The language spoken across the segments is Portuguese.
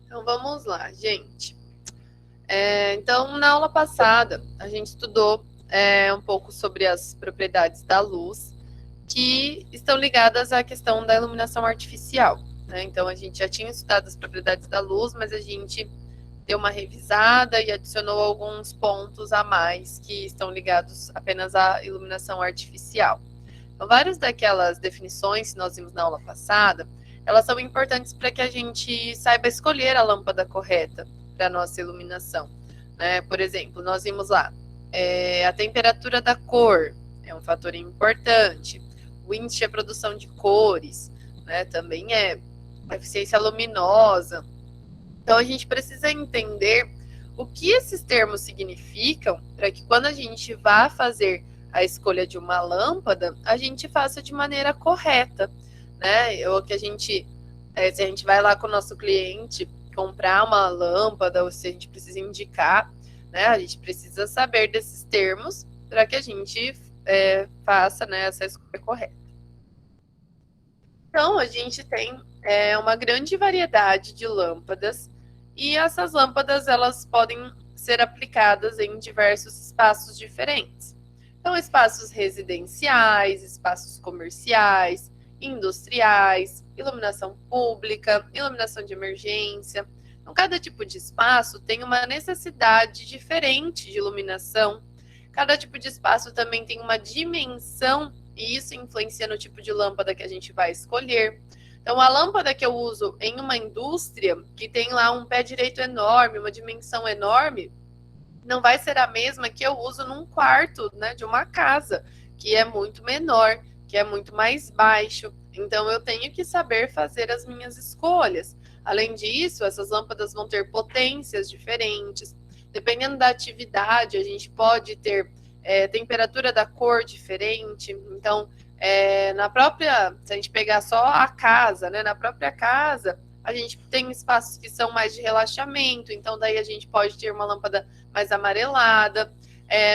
Então vamos lá, gente. Então, na aula passada, a gente estudou um pouco sobre as propriedades da luz que estão ligadas à questão da iluminação artificial, né? Então, a gente já tinha estudado as propriedades da luz, mas a gente deu uma revisada e adicionou alguns pontos a mais que estão ligados apenas à iluminação artificial. Então, várias daquelas definições que nós vimos na aula passada, elas são importantes para que a gente saiba escolher a lâmpada correta para a nossa iluminação, né? Por exemplo, nós vimos lá, a temperatura da cor é um fator importante, o índice de produção de cores, né, também é a eficiência luminosa. Então, a gente precisa entender o que esses termos significam para que quando a gente vá fazer a escolha de uma lâmpada, a gente faça de maneira correta, né? Ou que a gente, se a gente vai lá com o nosso cliente comprar uma lâmpada, ou se a gente precisa indicar, né? A gente precisa saber desses termos para que a gente faça, né, essa escolha correta. Então, a gente tem uma grande variedade de lâmpadas e essas lâmpadas elas podem ser aplicadas em diversos espaços diferentes. Então, espaços residenciais, espaços comerciais, industriais, iluminação pública, iluminação de emergência. Então, cada tipo de espaço tem uma necessidade diferente de iluminação. Cada tipo de espaço também tem uma dimensão e isso influencia no tipo de lâmpada que a gente vai escolher. Então, a lâmpada que eu uso em uma indústria, que tem lá um pé direito enorme, uma dimensão enorme, não vai ser a mesma que eu uso num quarto, né, de uma casa, que é muito menor, que é muito mais baixo. Então, eu tenho que saber fazer as minhas escolhas. Além disso, essas lâmpadas vão ter potências diferentes. Dependendo da atividade, a gente pode ter temperatura da cor diferente. Então, se a gente pegar só a casa, né, na própria casa, a gente tem espaços que são mais de relaxamento, então daí a gente pode ter uma lâmpada mais amarelada.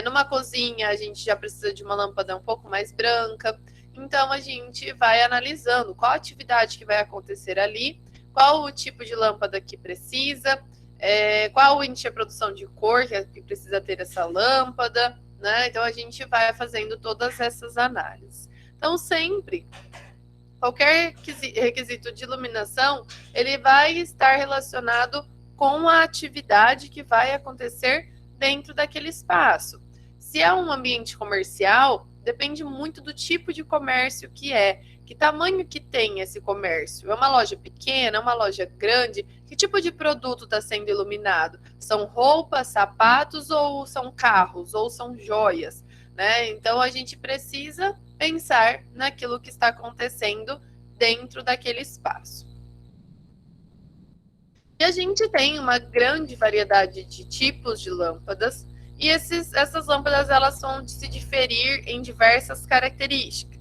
Numa cozinha, a gente já precisa de uma lâmpada um pouco mais branca. Então, a gente vai analisando qual atividade que vai acontecer ali, qual o tipo de lâmpada que precisa, qual o índice de produção de cor que precisa ter essa lâmpada, né? Então, a gente vai fazendo todas essas análises. Então, sempre, qualquer requisito de iluminação, ele vai estar relacionado com a atividade que vai acontecer dentro daquele espaço. Se é um ambiente comercial, depende muito do tipo de comércio que tamanho que tem esse comércio. É uma loja pequena, é uma loja grande? Que tipo de produto está sendo iluminado? São roupas, sapatos, ou são carros, ou são joias, né? Então, a gente precisa pensar naquilo que está acontecendo dentro daquele espaço. E a gente tem uma grande variedade de tipos de lâmpadas, e essas lâmpadas elas vão se diferir em diversas características.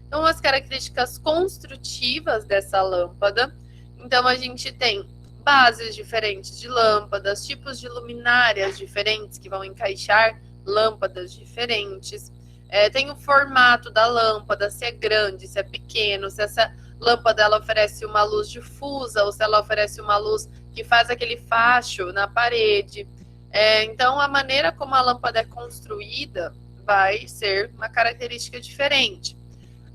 Então, as características construtivas dessa lâmpada, então a gente tem bases diferentes de lâmpadas, tipos de luminárias diferentes que vão encaixar lâmpadas diferentes. Tem o formato da lâmpada, se é grande, se é pequeno, se essa lâmpada ela oferece uma luz difusa ou se ela oferece uma luz que faz aquele facho na parede. Então, a maneira como a lâmpada é construída vai ser uma característica diferente.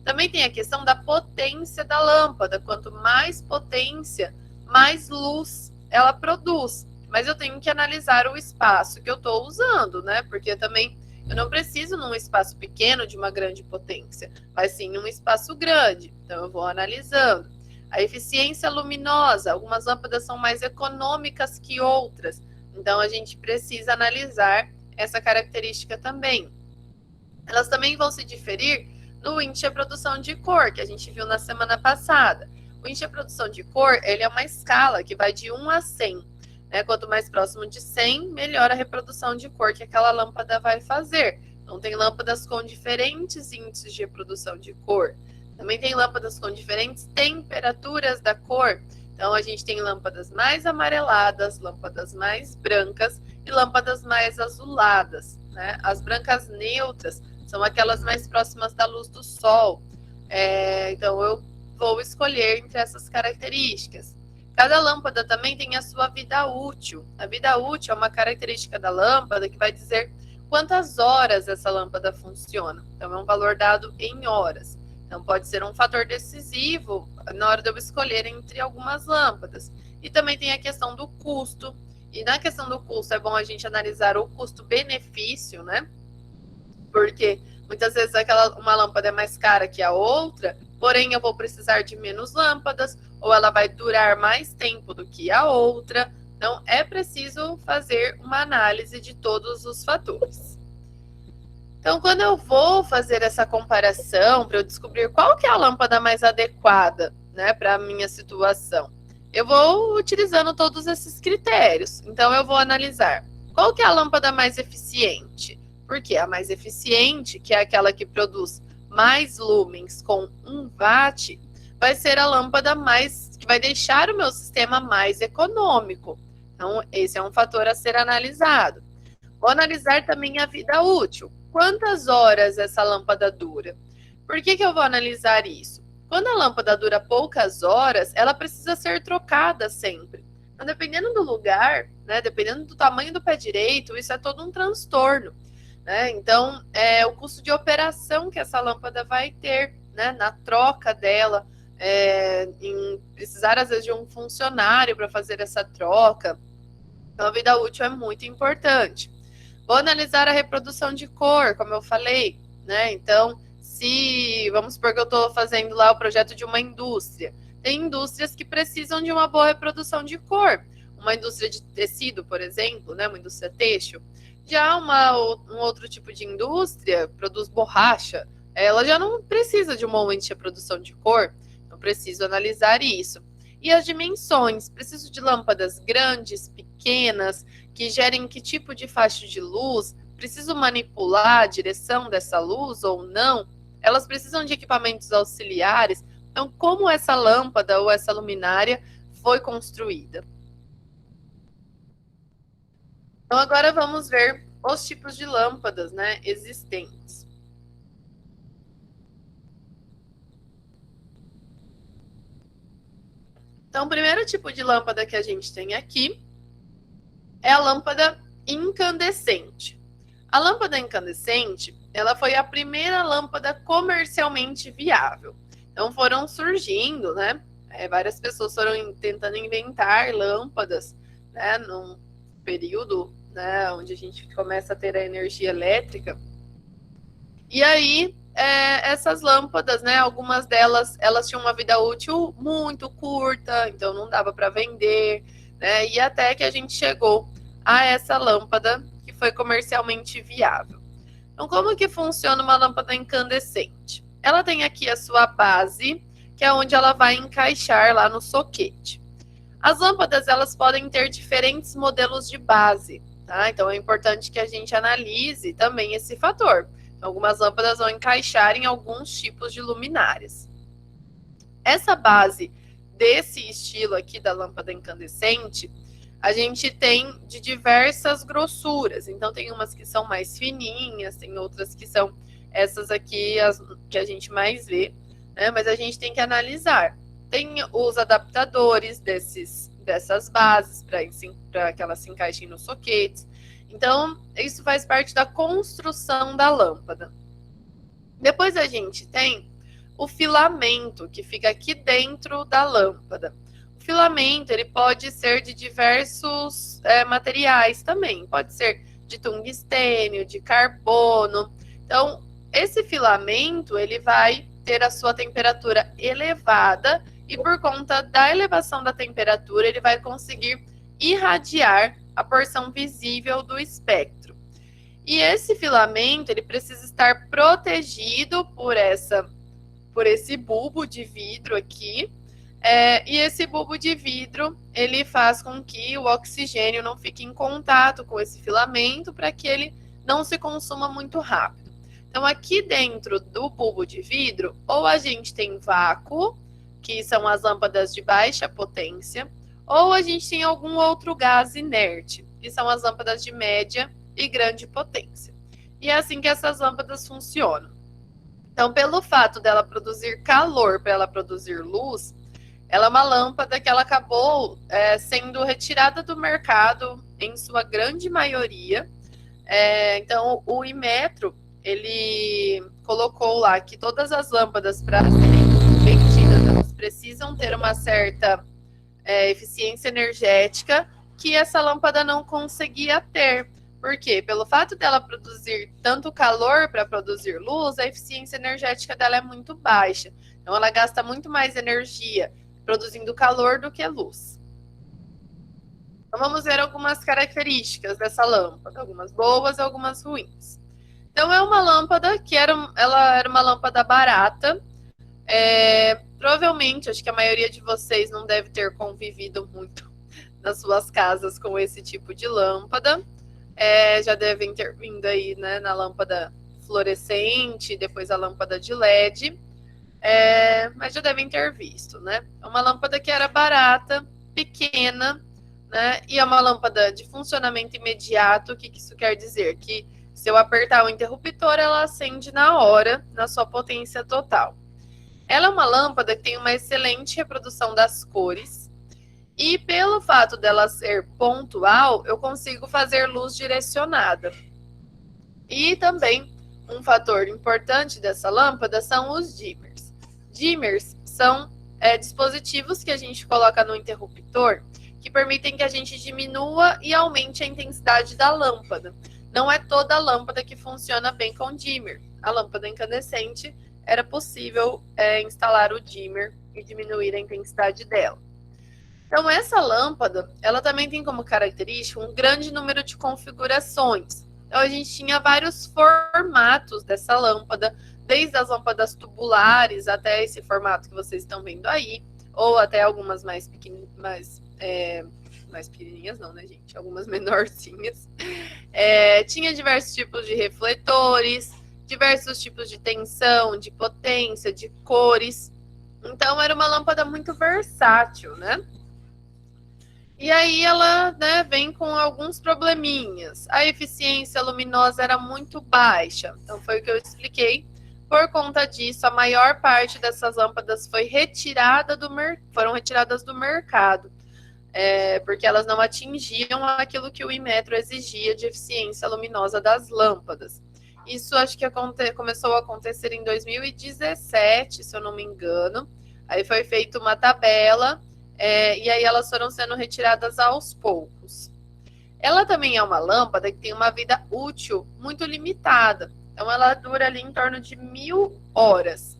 Também tem a questão da potência da lâmpada. Quanto mais potência, mais luz ela produz. Mas eu tenho que analisar o espaço que eu estou usando, né? Porque também eu não preciso num espaço pequeno de uma grande potência, mas sim num espaço grande. Então, eu vou analisando. A eficiência luminosa. Algumas lâmpadas são mais econômicas que outras. Então, a gente precisa analisar essa característica também. Elas também vão se diferir no índice de produção de cor, que a gente viu na semana passada. O índice de produção de cor, ele é uma escala que vai de 1 a 100. Né? Quanto mais próximo de 100, melhor a reprodução de cor que aquela lâmpada vai fazer. Então, tem lâmpadas com diferentes índices de reprodução de cor. Também tem lâmpadas com diferentes temperaturas da cor. Então, a gente tem lâmpadas mais amareladas, lâmpadas mais brancas e lâmpadas mais azuladas, né? As brancas neutras são aquelas mais próximas da luz do sol. Então, eu vou escolher entre essas características. Cada lâmpada também tem a sua vida útil. A vida útil é uma característica da lâmpada que vai dizer quantas horas essa lâmpada funciona. Então, é um valor dado em horas. Então, pode ser um fator decisivo na hora de eu escolher entre algumas lâmpadas. E também tem a questão do custo. E na questão do custo, é bom a gente analisar o custo-benefício, né? Porque muitas vezes uma lâmpada é mais cara que a outra, porém eu vou precisar de menos lâmpadas, ou ela vai durar mais tempo do que a outra. Então, é preciso fazer uma análise de todos os fatores. Então, quando eu vou fazer essa comparação, para eu descobrir qual que é a lâmpada mais adequada, né, para a minha situação, eu vou utilizando todos esses critérios. Então, eu vou analisar qual que é a lâmpada mais eficiente. Porque a mais eficiente, que é aquela que produz mais lumens com 1 watt, vai ser a lâmpada que vai deixar o meu sistema mais econômico. Então, esse é um fator a ser analisado. Vou analisar também a vida útil. Quantas horas essa lâmpada dura? Por que eu vou analisar isso? Quando a lâmpada dura poucas horas, ela precisa ser trocada sempre. Então, dependendo do lugar, né, dependendo do tamanho do pé direito, isso é todo um transtorno. Né? Então, o custo de operação que essa lâmpada vai ter, né, na troca dela, em precisar, às vezes, de um funcionário para fazer essa troca. Então, a vida útil é muito importante. Vou analisar a reprodução de cor, como eu falei, né? Então, vamos supor que eu estou fazendo lá o projeto de uma indústria. Tem indústrias que precisam de uma boa reprodução de cor. Uma indústria de tecido, por exemplo, né? Uma indústria têxtil. Já um outro tipo de indústria, produz borracha, ela já não precisa de uma única reprodução de cor, então preciso analisar isso. E as dimensões, preciso de lâmpadas grandes, pequenas, que gerem que tipo de faixa de luz, preciso manipular a direção dessa luz ou não, elas precisam de equipamentos auxiliares, então como essa lâmpada ou essa luminária foi construída. Então, agora vamos ver os tipos de lâmpadas, né, existentes. Então, o primeiro tipo de lâmpada que a gente tem aqui é a lâmpada incandescente. A lâmpada incandescente, ela foi a primeira lâmpada comercialmente viável. Então, foram surgindo, né, várias pessoas foram tentando inventar lâmpadas, né, num período, né, onde a gente começa a ter a energia elétrica. E aí, essas lâmpadas, né, algumas delas, elas tinham uma vida útil muito curta, então não dava para vender, né, e até que a gente chegou a essa lâmpada que foi comercialmente viável. Então, como que funciona uma lâmpada incandescente? Ela tem aqui a sua base, que é onde ela vai encaixar lá no soquete. As lâmpadas, elas podem ter diferentes modelos de base, tá? Então, é importante que a gente analise também esse fator. Algumas lâmpadas vão encaixar em alguns tipos de luminárias. Essa base desse estilo aqui da lâmpada incandescente, a gente tem de diversas grossuras. Então, tem umas que são mais fininhas, tem outras que são essas aqui, as que a gente mais vê, né? Mas a gente tem que analisar. Tem os adaptadores dessas bases para que elas se encaixem nos soquetes. Então, isso faz parte da construção da lâmpada. Depois a gente tem o filamento, que fica aqui dentro da lâmpada. O filamento, ele pode ser de diversos materiais também. Pode ser de tungstênio, de carbono. Então, esse filamento, ele vai ter a sua temperatura elevada e por conta da elevação da temperatura, ele vai conseguir irradiar a porção visível do espectro. E esse filamento, ele precisa estar protegido por esse bulbo de vidro aqui. E esse bulbo de vidro, ele faz com que o oxigênio não fique em contato com esse filamento para que ele não se consuma muito rápido. Então, aqui dentro do bulbo de vidro, ou a gente tem vácuo, que são as lâmpadas de baixa potência, ou a gente tem algum outro gás inerte, que são as lâmpadas de média e grande potência. E é assim que essas lâmpadas funcionam. Então, pelo fato dela produzir calor para ela produzir luz, ela é uma lâmpada que ela acabou sendo retirada do mercado em sua grande maioria. Então, o Inmetro, ele colocou lá que todas as lâmpadas para serem vendidas, elas precisam ter uma certa eficiência energética que essa lâmpada não conseguia ter. Por quê? Pelo fato dela produzir tanto calor para produzir luz, a eficiência energética dela é muito baixa. Então, ela gasta muito mais energia produzindo calor do que luz. Então, vamos ver algumas características dessa lâmpada, algumas boas e algumas ruins. Então, é uma lâmpada que ela era uma lâmpada barata. Provavelmente, acho que a maioria de vocês não deve ter convivido muito nas suas casas com esse tipo de lâmpada. Já devem ter vindo aí, né, na lâmpada fluorescente, depois a lâmpada de LED, mas já devem ter visto, né? É uma lâmpada que era barata, pequena, né? E é uma lâmpada de funcionamento imediato. O que isso quer dizer? Que se eu apertar o interruptor, ela acende na hora, na sua potência total. Ela é uma lâmpada que tem uma excelente reprodução das cores. E pelo fato dela ser pontual, eu consigo fazer luz direcionada. E também um fator importante dessa lâmpada são os dimmers. Dimmers são dispositivos que a gente coloca no interruptor que permitem que a gente diminua e aumente a intensidade da lâmpada. Não é toda lâmpada que funciona bem com dimmer. A lâmpada incandescente era possível instalar o dimmer e diminuir a intensidade dela. Então, essa lâmpada, ela também tem como característica um grande número de configurações. Então, a gente tinha vários formatos dessa lâmpada, desde as lâmpadas tubulares até esse formato que vocês estão vendo aí, ou até algumas mais pequenininhas, mais pequenininhas não, né, gente? Algumas menorzinhas. Tinha diversos tipos de refletores, diversos tipos de tensão, de potência, de cores. Então, era uma lâmpada muito versátil, né? E aí ela, né, vem com alguns probleminhas. A eficiência luminosa era muito baixa. Então foi o que eu expliquei. Por conta disso, a maior parte dessas lâmpadas foram retiradas do mercado. Porque elas não atingiam aquilo que o Inmetro exigia de eficiência luminosa das lâmpadas. Isso acho que começou a acontecer em 2017, se eu não me engano. Aí foi feita uma tabela. E aí elas foram sendo retiradas aos poucos. Ela também é uma lâmpada que tem uma vida útil muito limitada. Então, ela dura ali em torno de 1000 horas.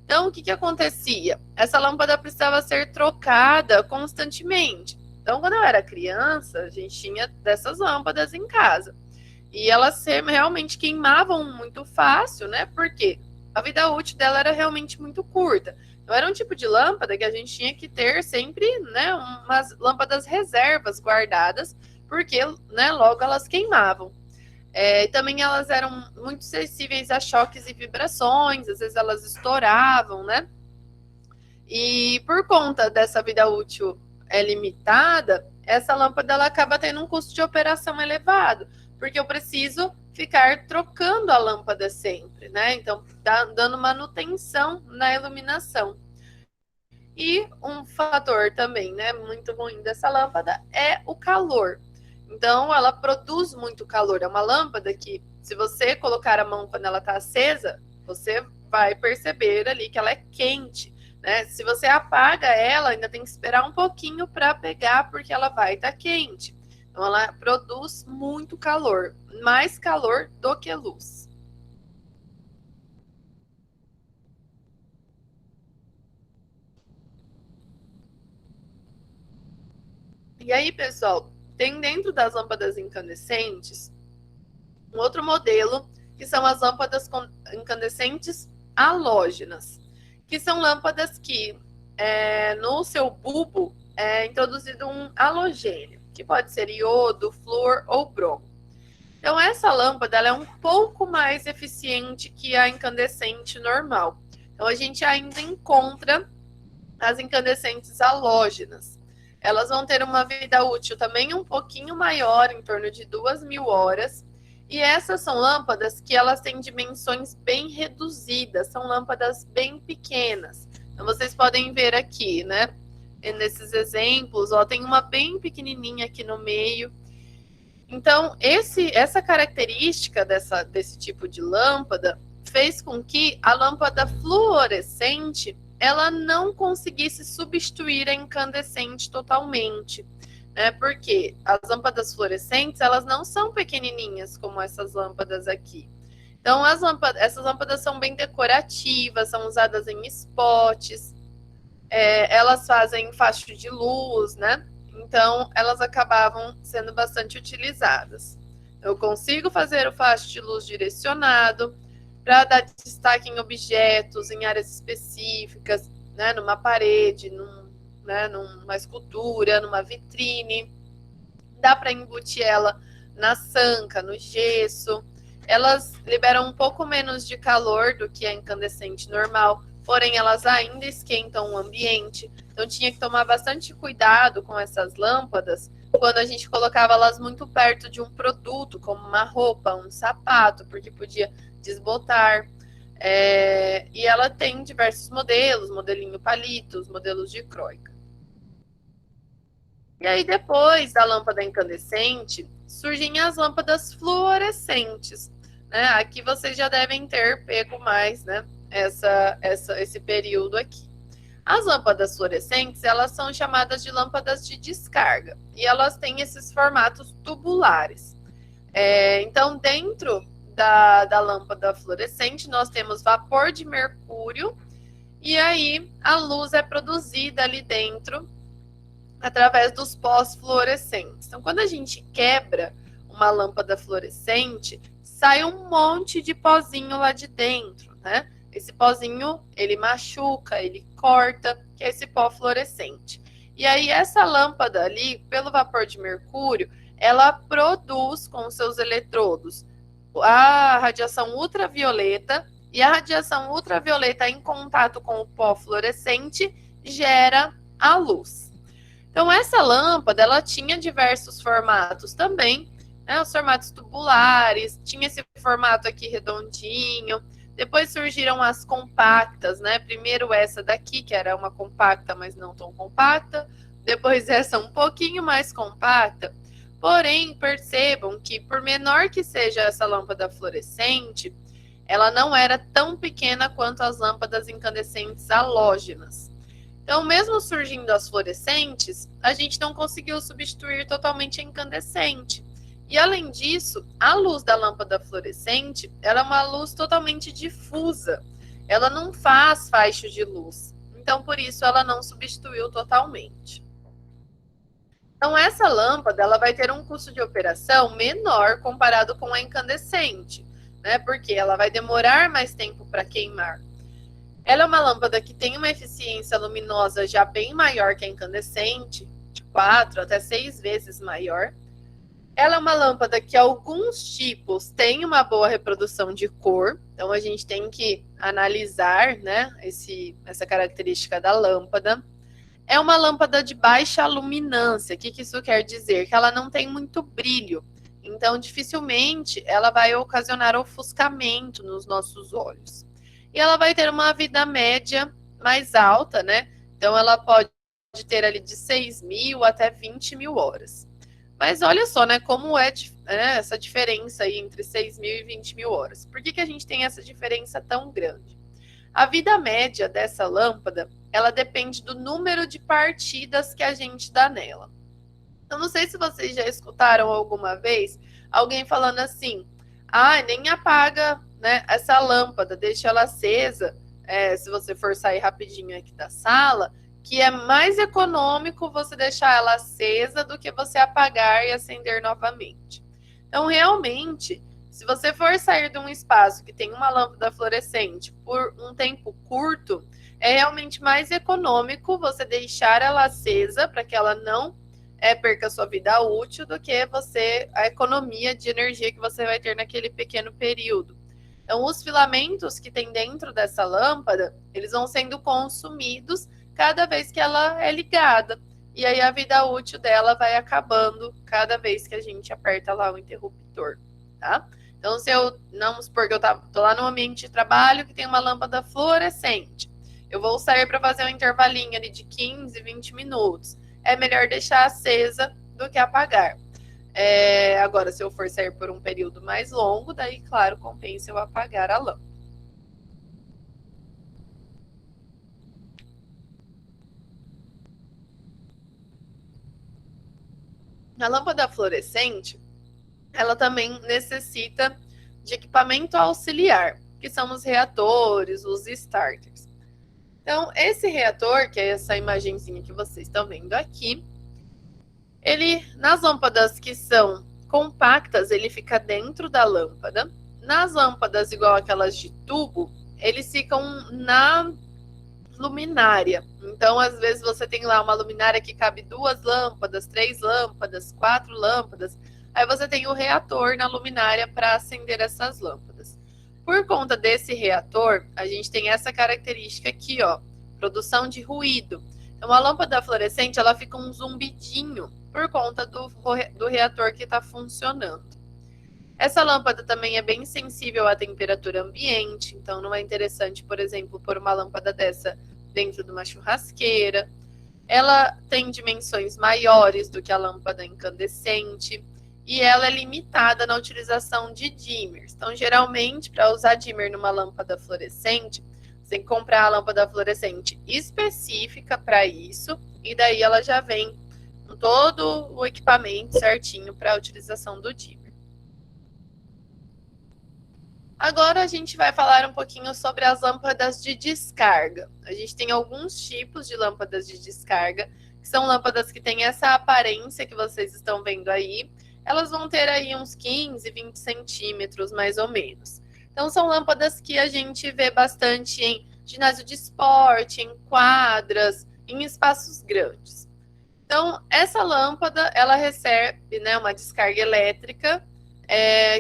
Então, o que acontecia? Essa lâmpada precisava ser trocada constantemente. Então, quando eu era criança, a gente tinha dessas lâmpadas em casa. E elas realmente queimavam muito fácil, né? Porque a vida útil dela era realmente muito curta. Então, era um tipo de lâmpada que a gente tinha que ter sempre, né, umas lâmpadas reservas guardadas, porque, né, logo elas queimavam. Também elas eram muito sensíveis a choques e vibrações, às vezes elas estouravam, né? E por conta dessa vida útil limitada, essa lâmpada ela acaba tendo um custo de operação elevado, porque eu preciso ficar trocando a lâmpada sempre, né? Então, dando manutenção na iluminação. E um fator também, né, muito ruim dessa lâmpada é o calor. Então, ela produz muito calor. É uma lâmpada que, se você colocar a mão quando ela está acesa, você vai perceber ali que ela é quente, né? Se você apaga ela, ainda tem que esperar um pouquinho para pegar, porque ela vai estar quente. Então, ela produz muito calor, mais calor do que luz. E aí, pessoal, tem dentro das lâmpadas incandescentes um outro modelo, que são as lâmpadas incandescentes halógenas, que são lâmpadas que no seu bulbo é introduzido um halogênio, que pode ser iodo, flúor ou bromo. Então, essa lâmpada ela é um pouco mais eficiente que a incandescente normal. Então, a gente ainda encontra as incandescentes halógenas. Elas vão ter uma vida útil também um pouquinho maior, em torno de 2.000 horas. E essas são lâmpadas que elas têm dimensões bem reduzidas, são lâmpadas bem pequenas. Então, vocês podem ver aqui, né? Nesses exemplos, ó, tem uma bem pequenininha aqui no meio. Então, essa característica desse tipo de lâmpada fez com que a lâmpada fluorescente ela não conseguisse substituir a incandescente totalmente, né? Porque as lâmpadas fluorescentes elas não são pequenininhas como essas lâmpadas aqui. Então, essas lâmpadas são bem decorativas, são usadas em spots, elas fazem facho de luz, né? Então, elas acabavam sendo bastante utilizadas. Eu consigo fazer o facho de luz direcionado para dar destaque em objetos, em áreas específicas, né? Numa parede, numa escultura, numa vitrine. Dá para embutir ela na sanca, no gesso. Elas liberam um pouco menos de calor do que a incandescente normal, porém elas ainda esquentam o ambiente. Então tinha que tomar bastante cuidado com essas lâmpadas quando a gente colocava elas muito perto de um produto, como uma roupa, um sapato, porque podia desbotar. E ela tem diversos modelos, modelinho palitos, modelos de croica. E aí depois da lâmpada incandescente, surgem as lâmpadas fluorescentes. Né? Aqui vocês já devem ter pego mais, né? Esse período aqui. As lâmpadas fluorescentes, elas são chamadas de lâmpadas de descarga. E elas têm esses formatos tubulares. Então, dentro da lâmpada fluorescente, nós temos vapor de mercúrio. E aí, a luz é produzida ali dentro através dos pós fluorescentes. Então, quando a gente quebra uma lâmpada fluorescente, sai um monte de pozinho lá de dentro, né? Esse pozinho, ele machuca, ele corta, que é esse pó fluorescente. E aí, essa lâmpada ali, pelo vapor de mercúrio, ela produz com seus eletrodos a radiação ultravioleta, e a radiação ultravioleta em contato com o pó fluorescente gera a luz. Então, essa lâmpada, ela tinha diversos formatos também, né? Os formatos tubulares, tinha esse formato aqui redondinho. Depois surgiram as compactas, né? Primeiro essa daqui, que era uma compacta, mas não tão compacta. Depois essa um pouquinho mais compacta. Porém, percebam que por menor que seja essa lâmpada fluorescente, ela não era tão pequena quanto as lâmpadas incandescentes halógenas. Então, mesmo surgindo as fluorescentes, a gente não conseguiu substituir totalmente a incandescente. E, além disso, a luz da lâmpada fluorescente, ela é uma luz totalmente difusa. Ela não faz faixo de luz. Então, por isso, ela não substituiu totalmente. Então, essa lâmpada, ela vai ter um custo de operação menor comparado com a incandescente, né? Porque ela vai demorar mais tempo para queimar. Ela é uma lâmpada que tem uma eficiência luminosa já bem maior que a incandescente, de 4 até 6 vezes maior. Ela é uma lâmpada que alguns tipos têm uma boa reprodução de cor, então a gente tem que analisar, né, essa característica da lâmpada. É uma lâmpada de baixa luminância. O que isso quer dizer? Que ela não tem muito brilho, então dificilmente ela vai ocasionar ofuscamento nos nossos olhos. E ela vai ter uma vida média mais alta, né? Então, ela pode ter ali de 6.000 até 20.000 horas. Mas olha só, né? Como essa diferença aí entre 6.000 e 20.000 horas. Por que a gente tem essa diferença tão grande? A vida média dessa lâmpada, ela depende do número de partidas que a gente dá nela. Eu não sei se vocês já escutaram alguma vez alguém falando assim, nem apaga, né, essa lâmpada, deixa ela acesa, se você for sair rapidinho aqui da sala, que é mais econômico você deixar ela acesa do que você apagar e acender novamente. Então, realmente, se você for sair de um espaço que tem uma lâmpada fluorescente por um tempo curto, é realmente mais econômico você deixar ela acesa para que ela não perca sua vida útil do que a economia de energia que você vai ter naquele pequeno período. Então, os filamentos que tem dentro dessa lâmpada, eles vão sendo consumidos cada vez que ela é ligada. E aí a vida útil dela vai acabando cada vez que a gente aperta lá o interruptor, tá? Então, se eu, não supor que eu tô lá no ambiente de trabalho que tem uma lâmpada fluorescente, eu vou sair para fazer um intervalinho ali de 15, 20 minutos. É melhor deixar acesa do que apagar. Agora, se eu for sair por um período mais longo, daí, claro, compensa eu apagar a lâmpada. A lâmpada fluorescente, ela também necessita de equipamento auxiliar, que são os reatores, os starters. Então, esse reator, que é essa imagenzinha que vocês estão vendo aqui, ele, nas lâmpadas que são compactas, ele fica dentro da lâmpada. Nas lâmpadas igual aquelas de tubo, eles ficam na luminária. Então, às vezes você tem lá uma luminária que cabe 2 lâmpadas, 3 lâmpadas, 4 lâmpadas. Aí você tem o reator na luminária para acender essas lâmpadas. Por conta desse reator, a gente tem essa característica aqui, ó, produção de ruído. Então, a lâmpada fluorescente, ela fica um zumbidinho por conta do reator que está funcionando. Essa lâmpada também é bem sensível à temperatura ambiente, então não é interessante, por exemplo, pôr uma lâmpada dessa dentro de uma churrasqueira. Ela tem dimensões maiores do que a lâmpada incandescente e ela é limitada na utilização de dimmers. Então, geralmente, para usar dimmer numa lâmpada fluorescente, você tem que comprar a lâmpada fluorescente específica para isso, e daí ela já vem com todo o equipamento certinho para a utilização do dimmer. Agora a gente vai falar um pouquinho sobre as lâmpadas de descarga. A gente tem alguns tipos de lâmpadas de descarga, que são lâmpadas que têm essa aparência que vocês estão vendo aí. Elas vão ter aí uns 15, 20 centímetros, mais ou menos. Então, são lâmpadas que a gente vê bastante em ginásio de esporte, em quadras, em espaços grandes. Então, essa lâmpada, ela recebe, né, uma descarga elétrica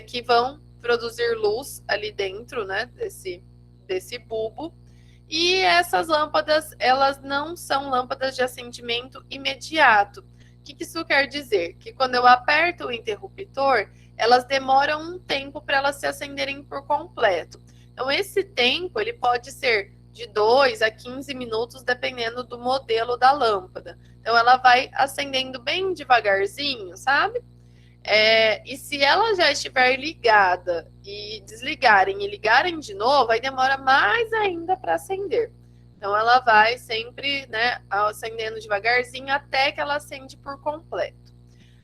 que vão produzir luz ali dentro, né, desse bulbo. E essas lâmpadas, elas não são lâmpadas de acendimento imediato. O que isso quer dizer? Que quando eu aperto o interruptor, elas demoram um tempo para elas se acenderem por completo. Então, esse tempo, ele pode ser de 2 a 15 minutos, dependendo do modelo da lâmpada. Então, ela vai acendendo bem devagarzinho, sabe? E se ela já estiver ligada e desligarem e ligarem de novo, aí demora mais ainda para acender. Então, ela vai sempre, né, acendendo devagarzinho até que ela acende por completo.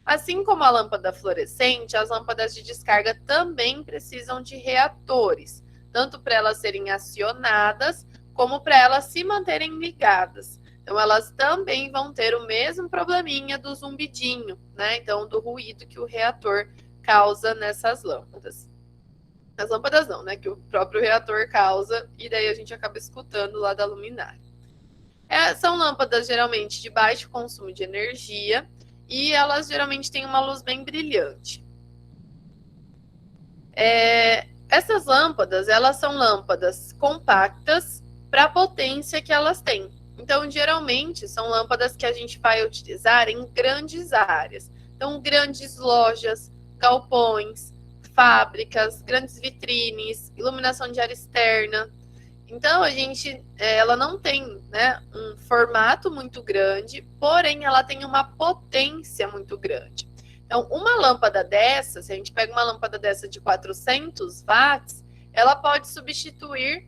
Assim como a lâmpada fluorescente, as lâmpadas de descarga também precisam de reatores, tanto para elas serem acionadas, como para elas se manterem ligadas. Então, elas também vão ter o mesmo probleminha do zumbidinho, né? Então, do ruído que o reator causa nessas lâmpadas. As lâmpadas não, né? Que o próprio reator causa, e daí a gente acaba escutando lá da luminária. São lâmpadas geralmente de baixo consumo de energia, e elas geralmente têm uma luz bem brilhante. Essas lâmpadas, elas são lâmpadas compactas para a potência que elas têm. Então, geralmente, são lâmpadas que a gente vai utilizar em grandes áreas. Então, grandes lojas, galpões, fábricas, grandes vitrines, iluminação de área externa. Então, ela não tem, né, um formato muito grande, porém, ela tem uma potência muito grande. Então, uma lâmpada dessa, se a gente pega uma lâmpada dessa de 400 watts, ela pode substituir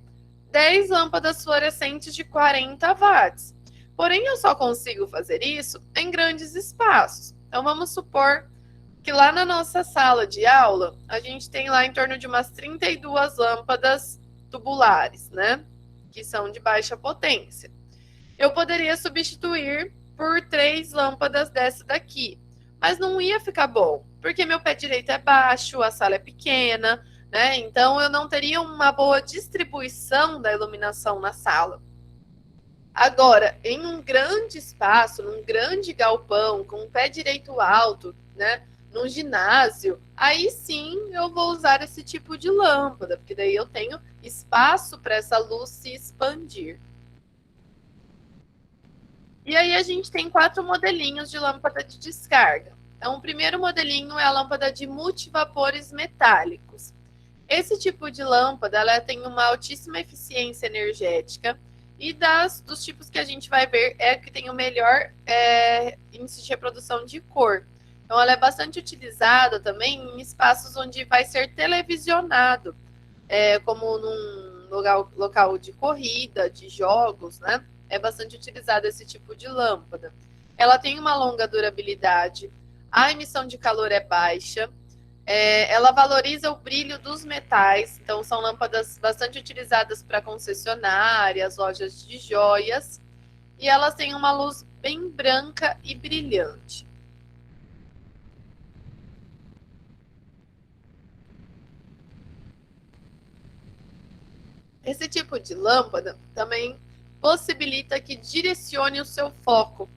10 lâmpadas fluorescentes de 40 watts. Porém, eu só consigo fazer isso em grandes espaços. Então, vamos supor que lá na nossa sala de aula, a gente tem lá em torno de umas 32 lâmpadas tubulares, né? Que são de baixa potência. Eu poderia substituir por 3 lâmpadas dessa daqui. Mas não ia ficar bom, porque meu pé direito é baixo, a sala é pequena, né? Então, eu não teria uma boa distribuição da iluminação na sala. Agora, em um grande espaço, num grande galpão, com o pé direito alto, né? Num ginásio, aí sim eu vou usar esse tipo de lâmpada, porque daí eu tenho espaço para essa luz se expandir. E aí a gente tem 4 modelinhos de lâmpada de descarga. Então, o primeiro modelinho é a lâmpada de multivapores metálicos. Esse tipo de lâmpada ela tem uma altíssima eficiência energética e dos tipos que a gente vai ver é a que tem o melhor índice de reprodução de cor. Então, ela é bastante utilizada também em espaços onde vai ser televisionado, como num local de corrida, de jogos, né? É bastante utilizado esse tipo de lâmpada. Ela tem uma longa durabilidade, a emissão de calor é baixa, ela valoriza o brilho dos metais, então são lâmpadas bastante utilizadas para concessionárias, lojas de joias, e elas têm uma luz bem branca e brilhante. Esse tipo de lâmpada também possibilita que direcione o seu foco,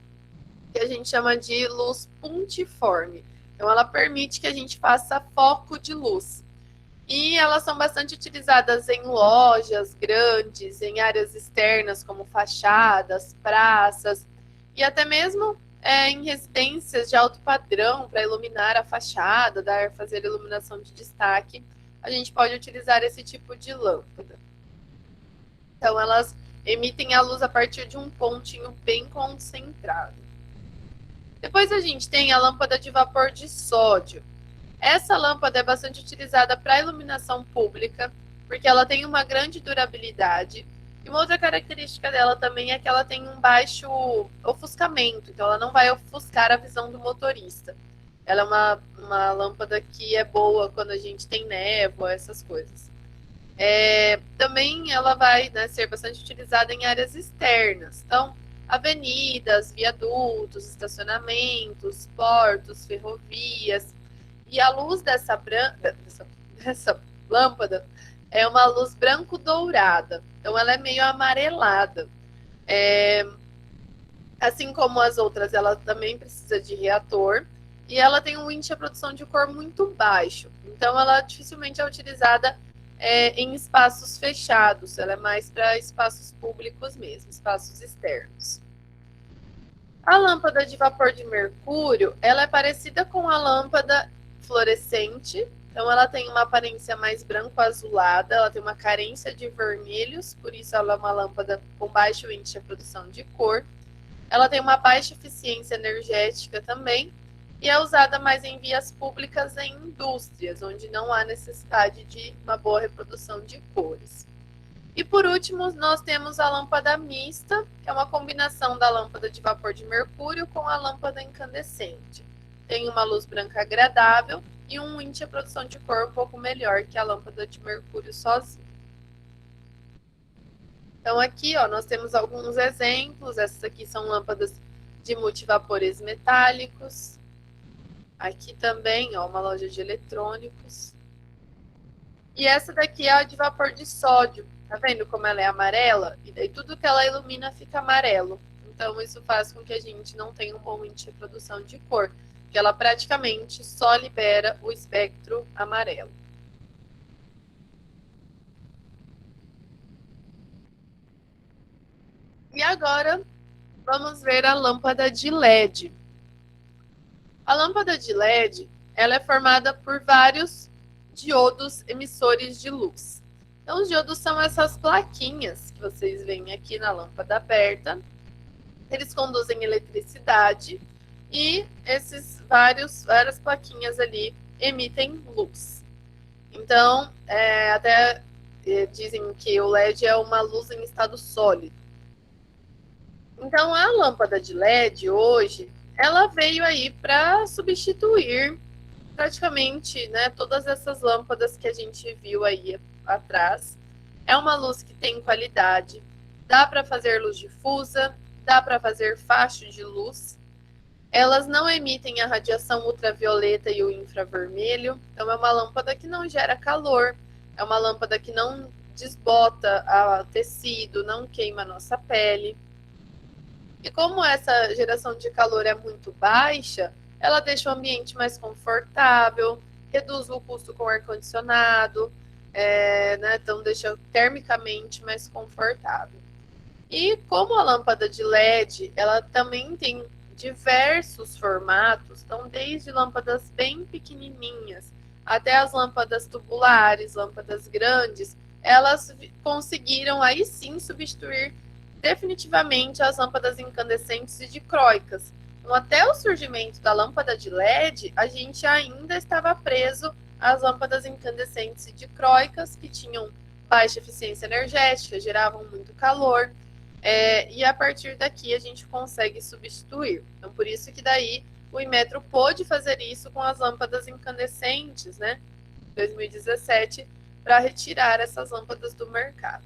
que a gente chama de luz puntiforme. Então, ela permite que a gente faça foco de luz. E elas são bastante utilizadas em lojas grandes, em áreas externas, como fachadas, praças, e até mesmo em residências de alto padrão, para iluminar a fachada, fazer iluminação de destaque. A gente pode utilizar esse tipo de lâmpada. Então, elas emitem a luz a partir de um pontinho bem concentrado. Depois a gente tem a lâmpada de vapor de sódio. Essa lâmpada é bastante utilizada para iluminação pública, porque ela tem uma grande durabilidade. E uma outra característica dela também é que ela tem um baixo ofuscamento, então ela não vai ofuscar a visão do motorista. Ela é uma lâmpada que é boa quando a gente tem névoa, essas coisas. Também ela vai, né, ser bastante utilizada em áreas externas. Então, avenidas, viadutos, estacionamentos, portos, ferrovias. E a luz dessa lâmpada é uma luz branco-dourada. Então, ela é meio amarelada. Assim como as outras, ela também precisa de reator. E ela tem um índice de produção de cor muito baixo. Então, ela dificilmente é utilizada em espaços fechados. Ela é mais para espaços públicos mesmo, espaços externos. A lâmpada de vapor de mercúrio, ela é parecida com a lâmpada fluorescente, então ela tem uma aparência mais branco-azulada, ela tem uma carência de vermelhos, por isso ela é uma lâmpada com baixo índice de produção de cor. Ela tem uma baixa eficiência energética também, e é usada mais em vias públicas e em indústrias, onde não há necessidade de uma boa reprodução de cores. E por último, nós temos a lâmpada mista, que é uma combinação da lâmpada de vapor de mercúrio com a lâmpada incandescente. Tem uma luz branca agradável e um índice de produção de cor um pouco melhor que a lâmpada de mercúrio sozinha. Então aqui, ó, nós temos alguns exemplos. Essas aqui são lâmpadas de multivapores metálicos. Aqui também, ó, uma loja de eletrônicos. E essa daqui é a de vapor de sódio. Tá vendo como ela é amarela? E daí tudo que ela ilumina fica amarelo. Então isso faz com que a gente não tenha um bom índice de produção de cor, porque ela praticamente só libera o espectro amarelo. E agora vamos ver a lâmpada de LED. A lâmpada de LED, ela é formada por vários diodos emissores de luz. Então, os diodos são essas plaquinhas que vocês veem aqui na lâmpada aberta. Eles conduzem eletricidade e esses várias plaquinhas ali emitem luz. Então, até dizem que o LED é uma luz em estado sólido. Então, a lâmpada de LED hoje, ela veio aí para substituir praticamente, né, todas essas lâmpadas que a gente viu aí atrás. É uma luz que tem qualidade, dá para fazer luz difusa, dá para fazer facho de luz. Elas não emitem a radiação ultravioleta e o infravermelho, então é uma lâmpada que não gera calor, é uma lâmpada que não desbota o tecido, não queima a nossa pele. E como essa geração de calor é muito baixa, ela deixa o ambiente mais confortável, reduz o custo com ar-condicionado, né, então deixa termicamente mais confortável. E como a lâmpada de LED, ela também tem diversos formatos, então desde lâmpadas bem pequenininhas até as lâmpadas tubulares, lâmpadas grandes, elas conseguiram aí sim substituir definitivamente as lâmpadas incandescentes e dicróicas. Então, até o surgimento da lâmpada de LED, a gente ainda estava preso às lâmpadas incandescentes e dicróicas, que tinham baixa eficiência energética, geravam muito calor. E a partir daqui a gente consegue substituir. Então, por isso que daí o Inmetro pôde fazer isso com as lâmpadas incandescentes, né, em 2017, para retirar essas lâmpadas do mercado.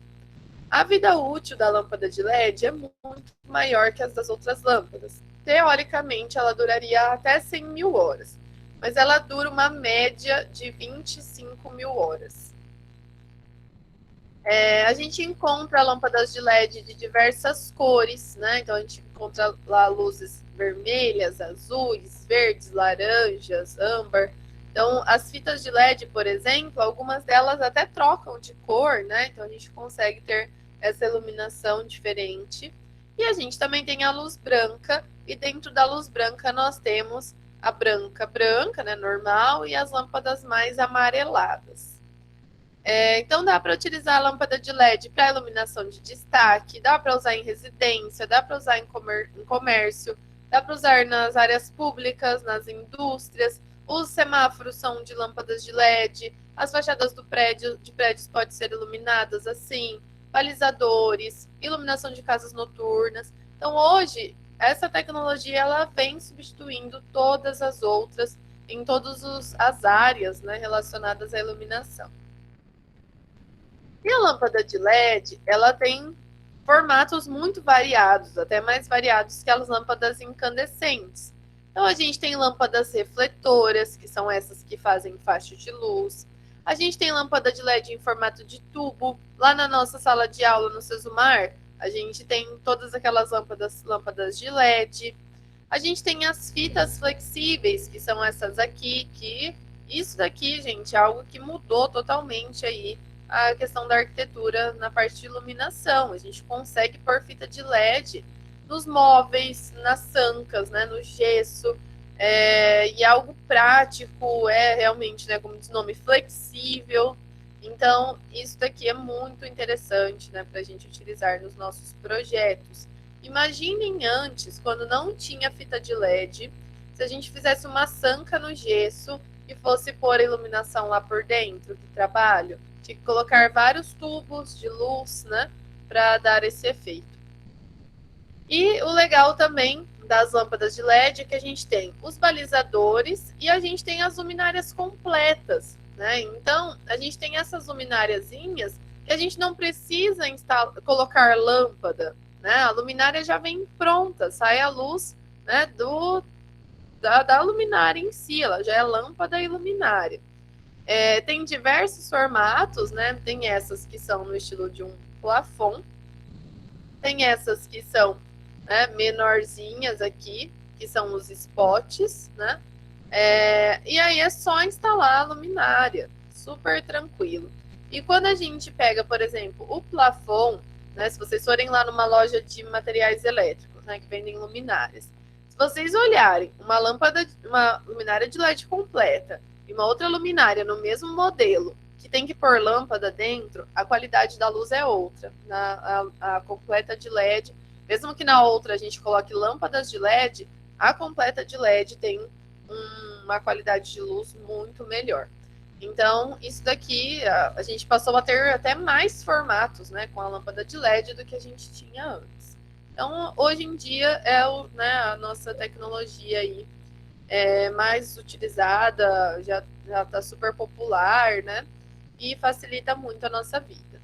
A vida útil da lâmpada de LED é muito maior que as das outras lâmpadas. Teoricamente, ela duraria até 100 mil horas, mas ela dura uma média de 25 mil horas. A gente encontra lâmpadas de LED de diversas cores, né? Então a gente encontra lá luzes vermelhas, azuis, verdes, laranjas, âmbar. Então as fitas de LED, por exemplo, algumas delas até trocam de cor, né? Então a gente consegue ter essa iluminação diferente. E a gente também tem a luz branca, e dentro da luz branca nós temos a branca, né, normal, e as lâmpadas mais amareladas. Então dá para utilizar a lâmpada de LED para iluminação de destaque, dá para usar em residência, dá para usar em comércio, dá para usar nas áreas públicas, nas indústrias. Os semáforos são de lâmpadas de LED, as fachadas de prédios podem ser iluminadas assim, balizadores, iluminação de casas noturnas. Então hoje essa tecnologia ela vem substituindo todas as outras em todas as áreas, né, relacionadas à iluminação. E a lâmpada de LED, ela tem formatos muito variados, até mais variados que as lâmpadas incandescentes. Então, a gente tem lâmpadas refletoras, que são essas que fazem faixa de luz. A gente tem lâmpada de LED em formato de tubo. Lá na nossa sala de aula, no Sesumar, a gente tem todas aquelas lâmpadas de LED. A gente tem as fitas flexíveis, que são essas aqui, que isso daqui, gente, é algo que mudou totalmente aí a questão da arquitetura na parte de iluminação. A gente consegue pôr fita de LED nos móveis, nas sancas, né, no gesso, e algo prático, realmente, né, como diz o nome, flexível. Então, isso daqui é muito interessante, né, para a gente utilizar nos nossos projetos. Imaginem antes, quando não tinha fita de LED, se a gente fizesse uma sanca no gesso e fosse pôr a iluminação lá por dentro do trabalho, tinha que colocar vários tubos de luz, né, para dar esse efeito. E o legal também das lâmpadas de LED é que a gente tem os balizadores e a gente tem as luminárias completas, né? Então, a gente tem essas lumináriazinhas que a gente não precisa colocar lâmpada, né? A luminária já vem pronta, sai a luz, né, da luminária em si, ela já é lâmpada e luminária. Tem diversos formatos, né? Tem essas que são no estilo de um plafond, tem essas que são, né, menorzinhas aqui, que são os spots, né? E aí é só instalar a luminária, super tranquilo. E quando a gente pega, por exemplo, o plafond, né? Se vocês forem lá numa loja de materiais elétricos, né, que vendem luminárias, se vocês olharem uma luminária de LED completa e uma outra luminária no mesmo modelo, que tem que pôr lâmpada dentro, a qualidade da luz é outra. A completa de LED, mesmo que na outra a gente coloque lâmpadas de LED, a completa de LED tem uma qualidade de luz muito melhor. Então, isso daqui, a gente passou a ter até mais formatos, né, com a lâmpada de LED do que a gente tinha antes. Então, hoje em dia, né, a nossa tecnologia aí mais utilizada, já está super popular, né? E facilita muito a nossa vida.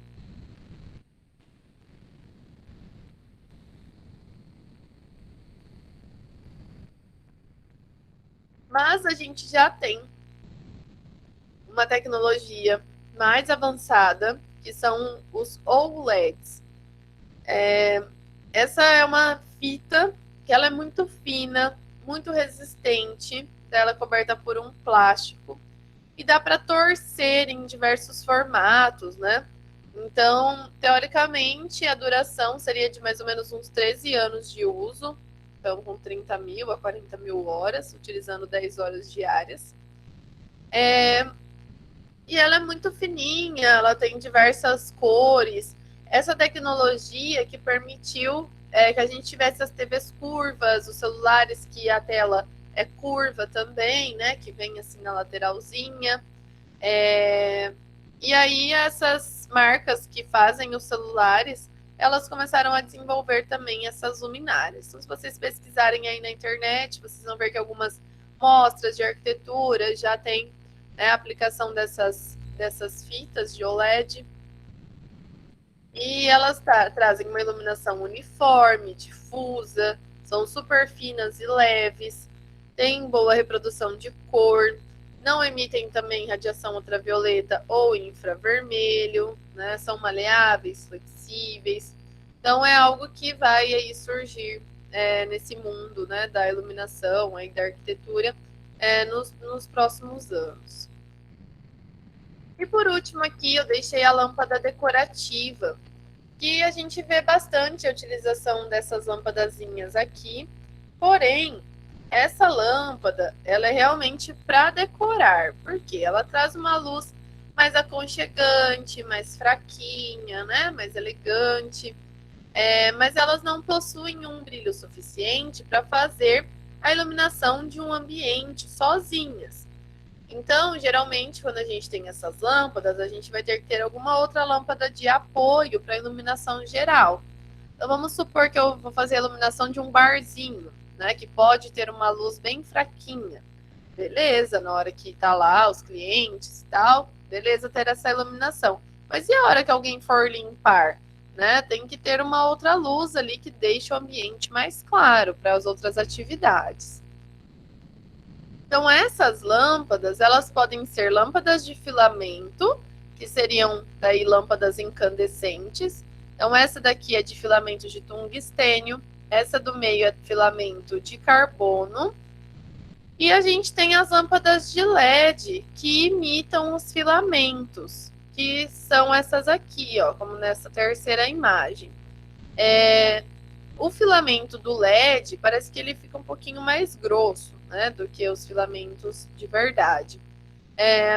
Mas a gente já tem uma tecnologia mais avançada, que são os OLEDs. Essa é uma fita que ela é muito fina, muito resistente, ela é coberta por um plástico e dá para torcer em diversos formatos, né? Então, teoricamente, a duração seria de mais ou menos uns 13 anos de uso, então com 30 mil a 40 mil horas, utilizando 10 horas diárias. E ela é muito fininha, ela tem diversas cores. Essa tecnologia que permitiu que a gente tivesse as TVs curvas, os celulares que a tela é curva também, né? Que vem assim na lateralzinha. E aí essas marcas que fazem os celulares, elas começaram a desenvolver também essas luminárias. Então, se vocês pesquisarem aí na internet, vocês vão ver que algumas mostras de arquitetura já tem, né, a aplicação dessas fitas de OLED. E elas trazem uma iluminação uniforme, difusa, são super finas e leves, têm boa reprodução de cor, não emitem também radiação ultravioleta ou infravermelho, né? São maleáveis, flexíveis. Então é algo que vai aí surgir nesse mundo, né, da iluminação e da arquitetura nos próximos anos. E por último aqui eu deixei a lâmpada decorativa, que a gente vê bastante a utilização dessas lâmpadazinhas aqui, porém essa lâmpada ela é realmente para decorar, porque ela traz uma luz mais aconchegante, mais fraquinha, né? Mais elegante, mas elas não possuem um brilho suficiente para fazer a iluminação de um ambiente sozinhas. Então, geralmente, quando a gente tem essas lâmpadas, a gente vai ter que ter alguma outra lâmpada de apoio para iluminação geral. Então, vamos supor que eu vou fazer a iluminação de um barzinho, né, que pode ter uma luz bem fraquinha. Beleza, na hora que tá lá os clientes e tal, beleza ter essa iluminação. Mas e a hora que alguém for limpar? Né? Tem que ter uma outra luz ali que deixe o ambiente mais claro para as outras atividades. Então, essas lâmpadas, elas podem ser lâmpadas de filamento, que seriam daí lâmpadas incandescentes. Então, essa daqui é de filamento de tungstênio, essa do meio é filamento de carbono. E a gente tem as lâmpadas de LED, que imitam os filamentos, que são essas aqui, ó, como nessa terceira imagem. O filamento do LED parece que ele fica um pouquinho mais grosso, né, do que os filamentos de verdade.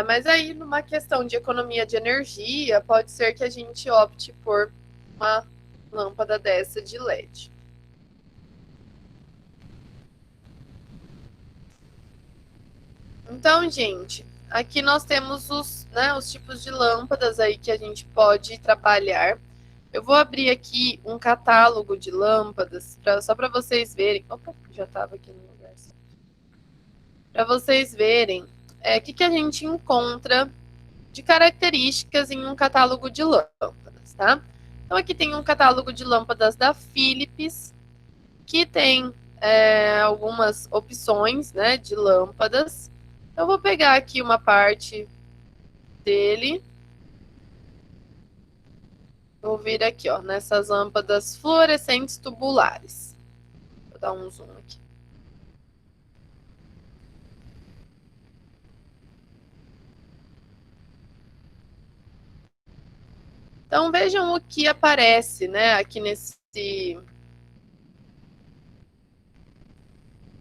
Mas aí, numa questão de economia de energia, pode ser que a gente opte por uma lâmpada dessa de LED. Então, gente, aqui nós temos os tipos de lâmpadas aí que a gente pode trabalhar. Eu vou abrir aqui um catálogo de lâmpadas, só para vocês verem. Opa, já estava aqui no lugar certo. Para vocês verem o que a gente encontra de características em um catálogo de lâmpadas, tá? Então, aqui tem um catálogo de lâmpadas da Philips, que tem algumas opções, né, de lâmpadas. Eu vou pegar aqui uma parte dele. Vou vir aqui, ó, nessas lâmpadas fluorescentes tubulares. Vou dar um zoom aqui. Então, vejam o que aparece, né, aqui nesse...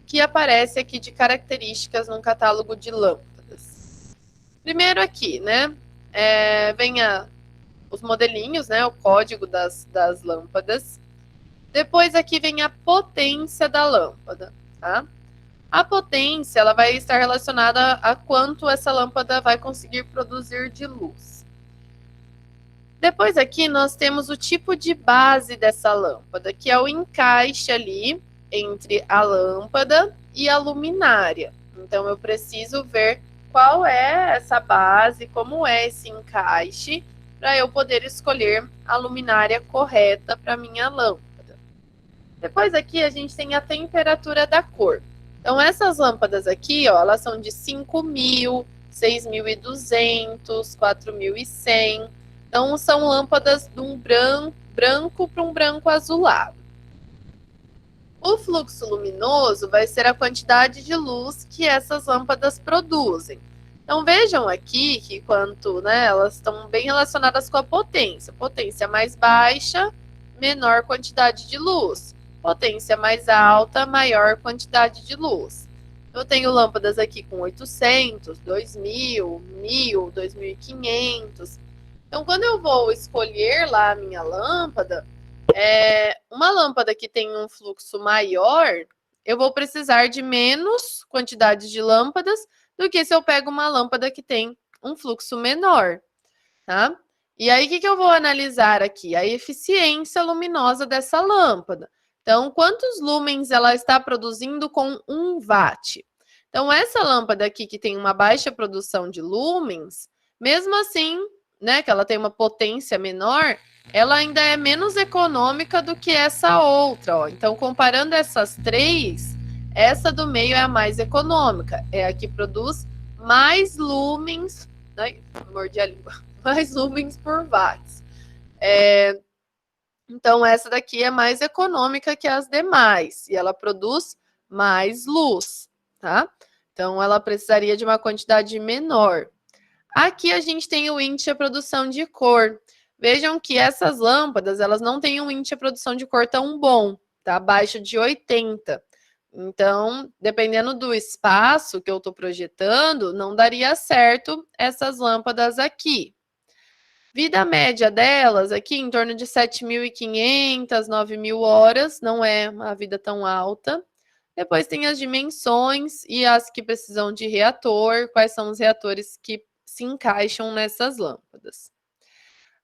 que aparece aqui de características no catálogo de lâmpadas. Primeiro aqui, né, vem os modelinhos, né, o código das lâmpadas. Depois aqui vem a potência da lâmpada, tá? A potência, ela vai estar relacionada a quanto essa lâmpada vai conseguir produzir de luz. Depois aqui nós temos o tipo de base dessa lâmpada, que é o encaixe ali entre a lâmpada e a luminária. Então eu preciso ver qual é essa base, como é esse encaixe, para eu poder escolher a luminária correta para minha lâmpada. Depois aqui a gente tem a temperatura da cor. Então essas lâmpadas aqui, ó, elas são de 5.000, 6.200, 4.100. Então são lâmpadas de um branco para um branco azulado. O fluxo luminoso vai ser a quantidade de luz que essas lâmpadas produzem. Então, vejam aqui que quanto, né, elas estão bem relacionadas com a potência. Potência mais baixa, menor quantidade de luz. Potência mais alta, maior quantidade de luz. Eu tenho lâmpadas aqui com 800, 2000, 1000, 2500. Então, quando eu vou escolher lá a minha lâmpada, uma lâmpada que tem um fluxo maior, eu vou precisar de menos quantidade de lâmpadas do que se eu pego uma lâmpada que tem um fluxo menor, tá? E aí, o que eu vou analisar aqui? A eficiência luminosa dessa lâmpada. Então, quantos lumens ela está produzindo com 1 watt? Então, essa lâmpada aqui que tem uma baixa produção de lumens, mesmo assim, né, que ela tem uma potência menor, ela ainda é menos econômica do que essa outra, ó. Então, comparando essas três, essa do meio é a mais econômica, é a que produz mais lumens, ai, mordi a língua, mais lumens por watts. Então, essa daqui é mais econômica que as demais, e ela produz mais luz, tá? Então, ela precisaria de uma quantidade menor. Aqui a gente tem o índice de produção de cor. Vejam que essas lâmpadas, elas não têm um índice de produção de cor tão bom, tá? Abaixo de 80. Então, dependendo do espaço que eu estou projetando, não daria certo essas lâmpadas aqui. Vida média delas aqui em torno de 7.500, 9.000 horas, não é uma vida tão alta. Depois tem as dimensões e as que precisam de reator, quais são os reatores que se encaixam nessas lâmpadas.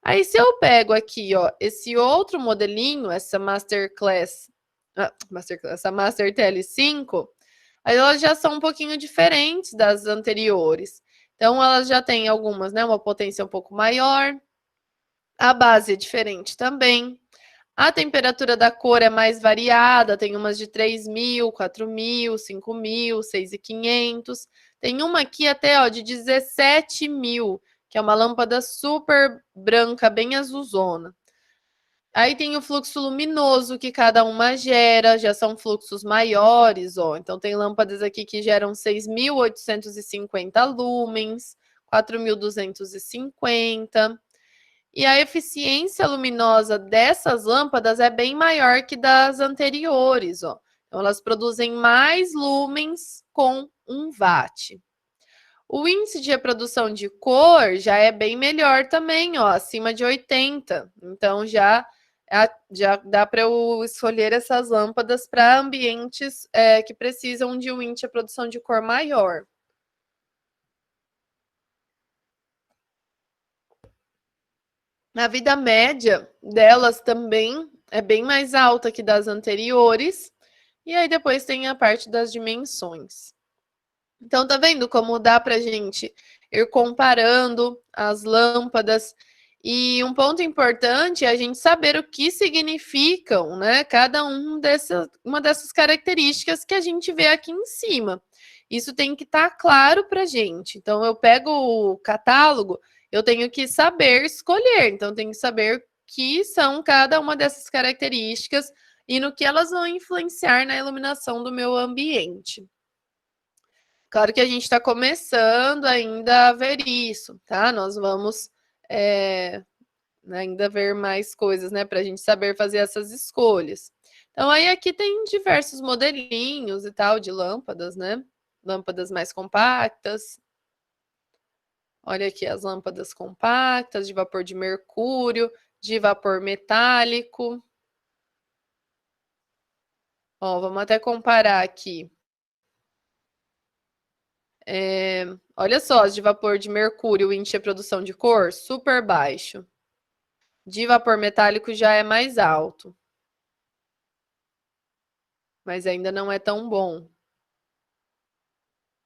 Aí, se eu pego aqui, ó, esse outro modelinho, essa Master TL5, aí elas já são um pouquinho diferentes das anteriores. Então, elas já têm algumas, né, uma potência um pouco maior. A base é diferente também. A temperatura da cor é mais variada, tem umas de 3.000, 4.000, 5.000, 6.500. Tem uma aqui até, ó, de 17.000, que é uma lâmpada super branca, bem azulzona. Aí tem o fluxo luminoso que cada uma gera, já são fluxos maiores, ó. Então tem lâmpadas aqui que geram 6.850 lumens, 4.250. E a eficiência luminosa dessas lâmpadas é bem maior que das anteriores, ó. Então elas produzem mais lumens com 1 watt. O índice de reprodução de cor já é bem melhor também, ó, acima de 80. Então já dá para eu escolher essas lâmpadas para ambientes que precisam de um índice de produção de cor maior. A vida média delas também é bem mais alta que das anteriores. E aí depois tem a parte das dimensões. Então, tá vendo como dá pra gente ir comparando as lâmpadas? E um ponto importante é a gente saber o que significam, né, cada uma dessas características que a gente vê aqui em cima. Isso tem que estar claro pra gente. Então, eu pego o catálogo, eu tenho que saber escolher. Então, eu tenho que saber o que são cada uma dessas características e no que elas vão influenciar na iluminação do meu ambiente. Claro que a gente está começando ainda a ver isso, tá? Nós vamos ainda ver mais coisas, né? Para a gente saber fazer essas escolhas. Então, aí aqui tem diversos modelinhos e tal de lâmpadas, né? Lâmpadas mais compactas. Olha aqui as lâmpadas compactas, de vapor de mercúrio, de vapor metálico. Ó, vamos até comparar aqui. Olha só, as de vapor de mercúrio, o índice de produção de cor, super baixo. De vapor metálico já é mais alto. Mas ainda não é tão bom.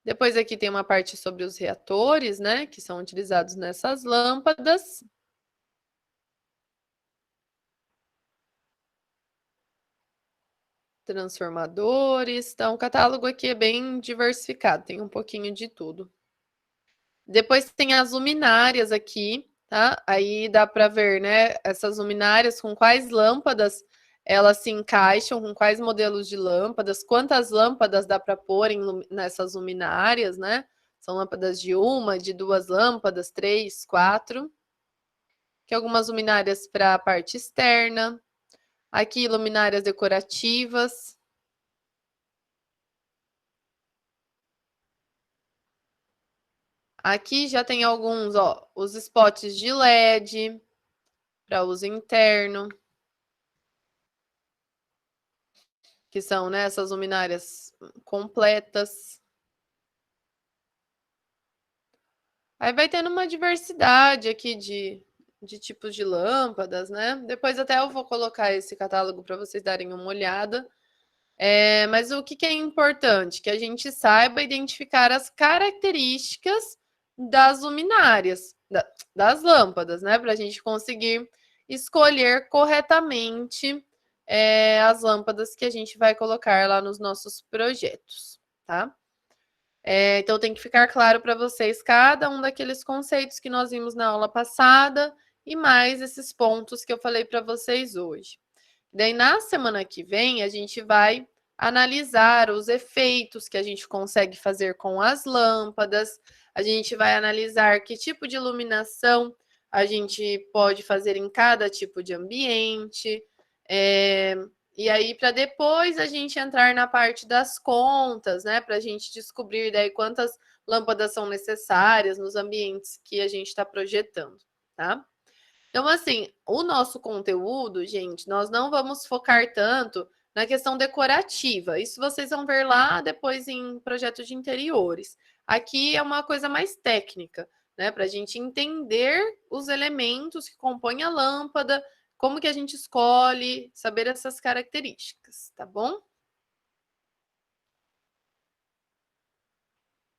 Depois aqui tem uma parte sobre os reatores, né, que são utilizados nessas lâmpadas. Transformadores. Então, o catálogo aqui é bem diversificado, tem um pouquinho de tudo. Depois tem as luminárias aqui, tá? Aí dá para ver, né, essas luminárias com quais lâmpadas elas se encaixam, com quais modelos de lâmpadas, quantas lâmpadas dá para pôr nessas luminárias, né? São lâmpadas de uma, de duas lâmpadas, 3, 4. Aqui algumas luminárias para a parte externa. Aqui luminárias decorativas. Aqui já tem alguns, ó, os spots de LED para uso interno, que são, né, essas luminárias completas. Aí vai tendo uma diversidade aqui de tipos de lâmpadas, né? Depois até eu vou colocar esse catálogo para vocês darem uma olhada. Mas o que é importante? Que a gente saiba identificar as características das luminárias, das lâmpadas, né? Para a gente conseguir escolher corretamente as lâmpadas que a gente vai colocar lá nos nossos projetos, tá? Então tem que ficar claro para vocês cada um daqueles conceitos que nós vimos na aula passada e mais esses pontos que eu falei para vocês hoje. Daí, na semana que vem, a gente vai analisar os efeitos que a gente consegue fazer com as lâmpadas, a gente vai analisar que tipo de iluminação a gente pode fazer em cada tipo de ambiente, e aí para depois a gente entrar na parte das contas, né, para a gente descobrir daí quantas lâmpadas são necessárias nos ambientes que a gente está projetando, tá? Então, assim, o nosso conteúdo, gente, nós não vamos focar tanto na questão decorativa. Isso vocês vão ver lá depois em projetos de interiores. Aqui é uma coisa mais técnica, né? Para a gente entender os elementos que compõem a lâmpada, como que a gente escolhe, saber essas características, tá bom?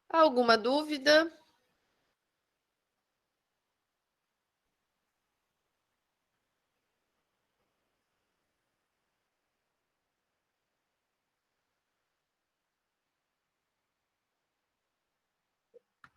Alguma dúvida?